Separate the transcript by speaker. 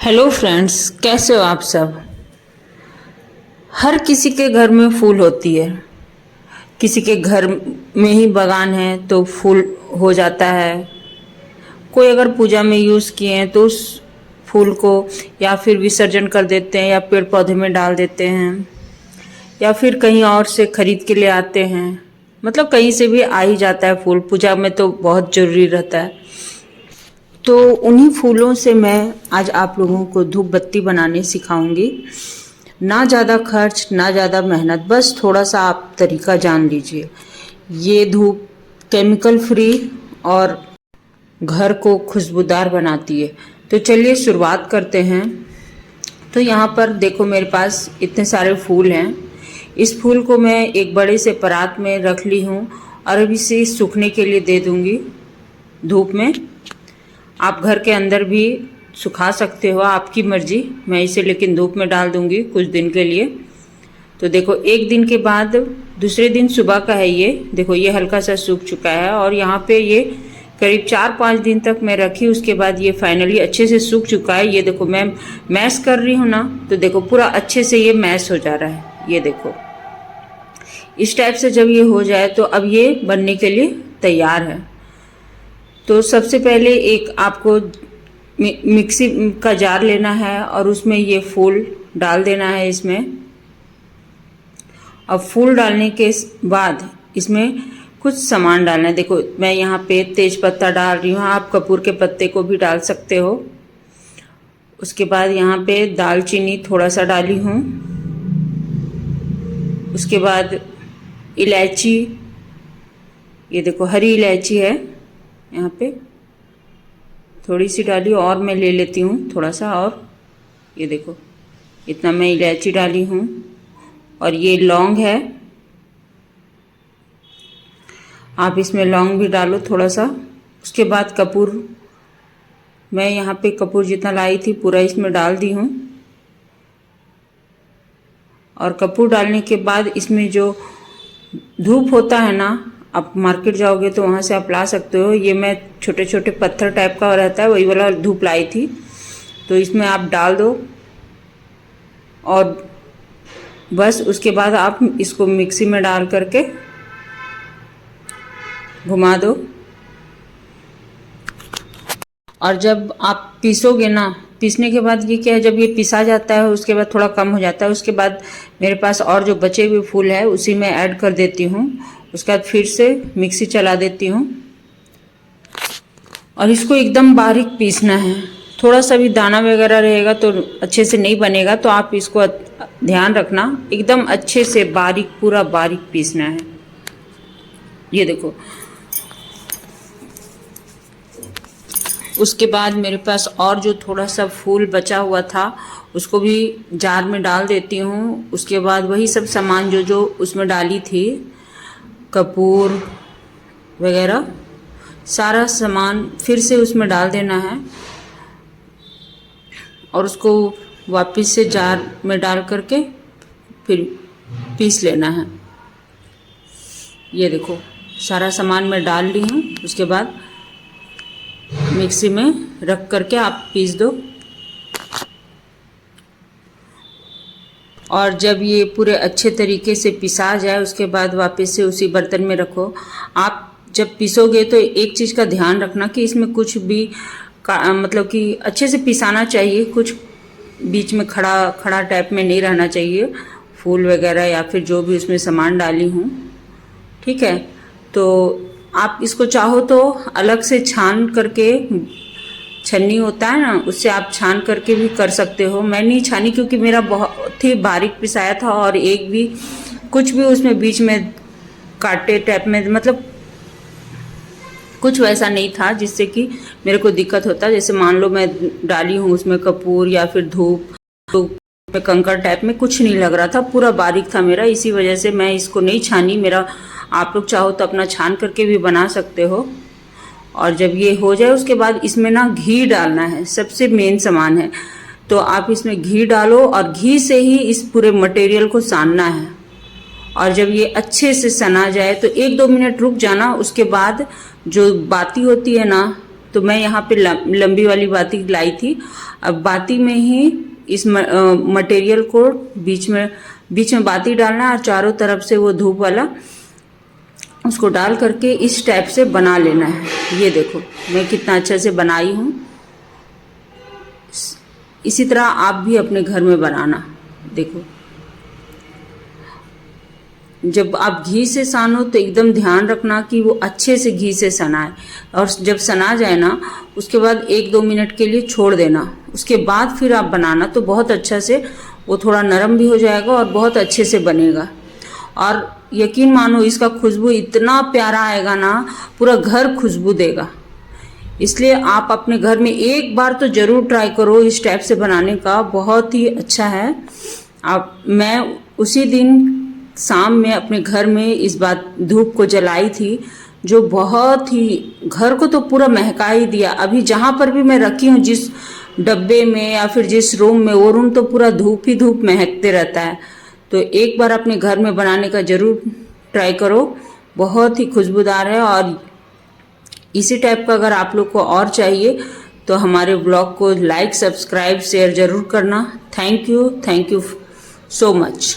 Speaker 1: Hello friends, कैसे हो आप सब। हर किसी के घर में फूल होती है। किसी के घर में ही बागान है तो फूल हो जाता है। कोई अगर पूजा में यूज़ किए हैं तो उस फूल को या फिर विसर्जन कर देते हैं या पेड़ पौधे में डाल देते हैं या फिर कहीं और से खरीद के ले आते हैं। मतलब कहीं से भी आ ही जाता है फूल। पूजा में तो बहुत ज़रूरी रहता है। तो उन्हीं फूलों से मैं आज आप लोगों को धूप बत्ती बनाने सिखाऊंगी। ना ज़्यादा खर्च, ना ज़्यादा मेहनत, बस थोड़ा सा आप तरीका जान लीजिए। ये धूप केमिकल फ्री और घर को खुशबूदार बनाती है। तो चलिए शुरुआत करते हैं। तो यहाँ पर देखो, मेरे पास इतने सारे फूल हैं। इस फूल को मैं एक बड़े से परात में रख ली हूँ और अब इसे सूखने के लिए दे दूँगी धूप में। आप घर के अंदर भी सुखा सकते हो, आपकी मर्जी। मैं इसे लेकिन धूप में डाल दूंगी कुछ दिन के लिए। तो देखो, एक दिन के बाद दूसरे दिन सुबह का है ये। देखो, ये हल्का सा सूख चुका है और यहाँ पे ये करीब 4-5 दिन तक मैं रखी। उसके बाद ये फाइनली अच्छे से सूख चुका है। ये देखो, मैं मैश कर रही हूँ ना, तो देखो पूरा अच्छे से ये मैश हो जा रहा है। ये देखो, इस टाइप से जब ये हो जाए तो अब ये बनने के लिए तैयार है। तो सबसे पहले एक आपको मिक्सी का जार लेना है और उसमें ये फूल डाल देना है इसमें। अब फूल डालने के बाद इसमें कुछ सामान डालना है। देखो, मैं यहाँ पे तेज पत्ता डाल रही हूँ, आप कपूर के पत्ते को भी डाल सकते हो। उसके बाद यहाँ पे दालचीनी थोड़ा सा डाली हूँ। उसके बाद इलायची, ये देखो हरी इलायची है, यहाँ पे थोड़ी सी डाली और मैं ले लेती हूँ थोड़ा सा। और ये देखो, इतना मैं इलायची डाली हूँ। और ये लौंग है, आप इसमें लौंग भी डालो थोड़ा सा। उसके बाद कपूर, मैं यहाँ पे कपूर जितना लाई थी पूरा इसमें डाल दी हूँ। और कपूर डालने के बाद इसमें जो धूप होता है ना, आप मार्केट जाओगे तो वहाँ से आप ला सकते हो। ये मैं छोटे छोटे पत्थर टाइप का रहता है, वही वाला धूप लाई थी। तो इसमें आप डाल दो और बस उसके बाद आप इसको मिक्सी में डाल करके घुमा दो। और जब आप पीसोगे ना, पीसने के बाद ये क्या है, जब ये पिसा जाता है उसके बाद थोड़ा कम हो जाता है। उसके बाद मेरे पास और जो बचे हुए फूल है उसी में ऐड कर देती हूँ। उसके बाद फिर से मिक्सी चला देती हूँ और इसको एकदम बारीक पीसना है। थोड़ा सा भी दाना वगैरह रहेगा तो अच्छे से नहीं बनेगा, तो आप इसको ध्यान रखना। एकदम अच्छे से बारीक, पूरा बारीक पीसना है। ये देखो, उसके बाद मेरे पास और जो थोड़ा सा फूल बचा हुआ था उसको भी जार में डाल देती हूँ। उसके बाद वही सब सामान जो जो उसमें डाली थी, कपूर वगैरह सारा सामान फिर से उसमें डाल देना है और उसको वापस से जार में डाल करके फिर पीस लेना है। ये देखो, सारा सामान मैं डाल ली हूँ। उसके बाद मिक्सी में रख करके आप पीस दो। और जब ये पूरे अच्छे तरीके से पिसा जाए उसके बाद वापस से उसी बर्तन में रखो। आप जब पीसोगे तो एक चीज़ का ध्यान रखना कि इसमें कुछ भी मतलब कि अच्छे से पिसाना चाहिए, कुछ बीच में खड़ा खड़ा टाइप में नहीं रहना चाहिए, फूल वगैरह या फिर जो भी उसमें सामान डाली हूँ। ठीक है, तो आप इसको चाहो तो अलग से छान करके, छन्नी होता है ना, उससे आप छान करके भी कर सकते हो। मैं नहीं छानी क्योंकि मेरा बहुत ही बारीक पिसाया था और एक भी कुछ भी उसमें बीच में कांटे टाइप में, मतलब कुछ वैसा नहीं था जिससे कि मेरे को दिक्कत होता। जैसे मान लो मैं डाली हूँ उसमें कपूर या फिर धूप, तो कंकड़ टाइप में कुछ नहीं लग रहा था, पूरा बारीक था मेरा। इसी वजह से मैं इसको नहीं छानी। मेरा, आप लोग चाहो तो अपना छान करके भी बना सकते हो। और जब ये हो जाए उसके बाद इसमें ना घी डालना है, सबसे मेन सामान है। तो आप इसमें घी डालो और घी से ही इस पूरे मटेरियल को सानना है। और जब ये अच्छे से सना जाए तो 1-2 मिनट रुक जाना। उसके बाद जो बाती होती है ना, तो मैं यहाँ पे लंबी वाली बाती लाई थी। अब बाती में ही इस मटेरियल को बीच में बाती डालना है और चारों तरफ से वो धूप वाला उसको डाल करके इस टाइप से बना लेना है। ये देखो मैं कितना अच्छे से बनाई हूँ। इसी तरह आप भी अपने घर में बनाना। देखो जब आप घी से सानो तो एकदम ध्यान रखना कि वो अच्छे से घी से सनाए, और जब सना जाए ना उसके बाद 1-2 मिनट के लिए छोड़ देना। उसके बाद फिर आप बनाना तो बहुत अच्छा से वो थोड़ा नरम भी हो जाएगा और बहुत अच्छे से बनेगा। और यकीन मानो इसका खुशबू इतना प्यारा आएगा ना, पूरा घर खुशबू देगा। इसलिए आप अपने घर में एक बार तो ज़रूर ट्राई करो इस टाइप से बनाने का, बहुत ही अच्छा है। मैं उसी दिन शाम में अपने घर में इस बात धूप को जलाई थी, जो बहुत ही घर को तो पूरा महका ही दिया। अभी जहाँ पर भी मैं रखी हूँ, जिस डब्बे में या फिर जिस रूम में, वो रूम तो पूरा धूप ही धूप महकते रहता है। तो एक बार अपने घर में बनाने का ज़रूर ट्राई करो, बहुत ही खुशबूदार है। और इसी टाइप का अगर आप लोग को और चाहिए तो हमारे ब्लॉग को लाइक, सब्सक्राइब, शेयर ज़रूर करना। Thank you so much.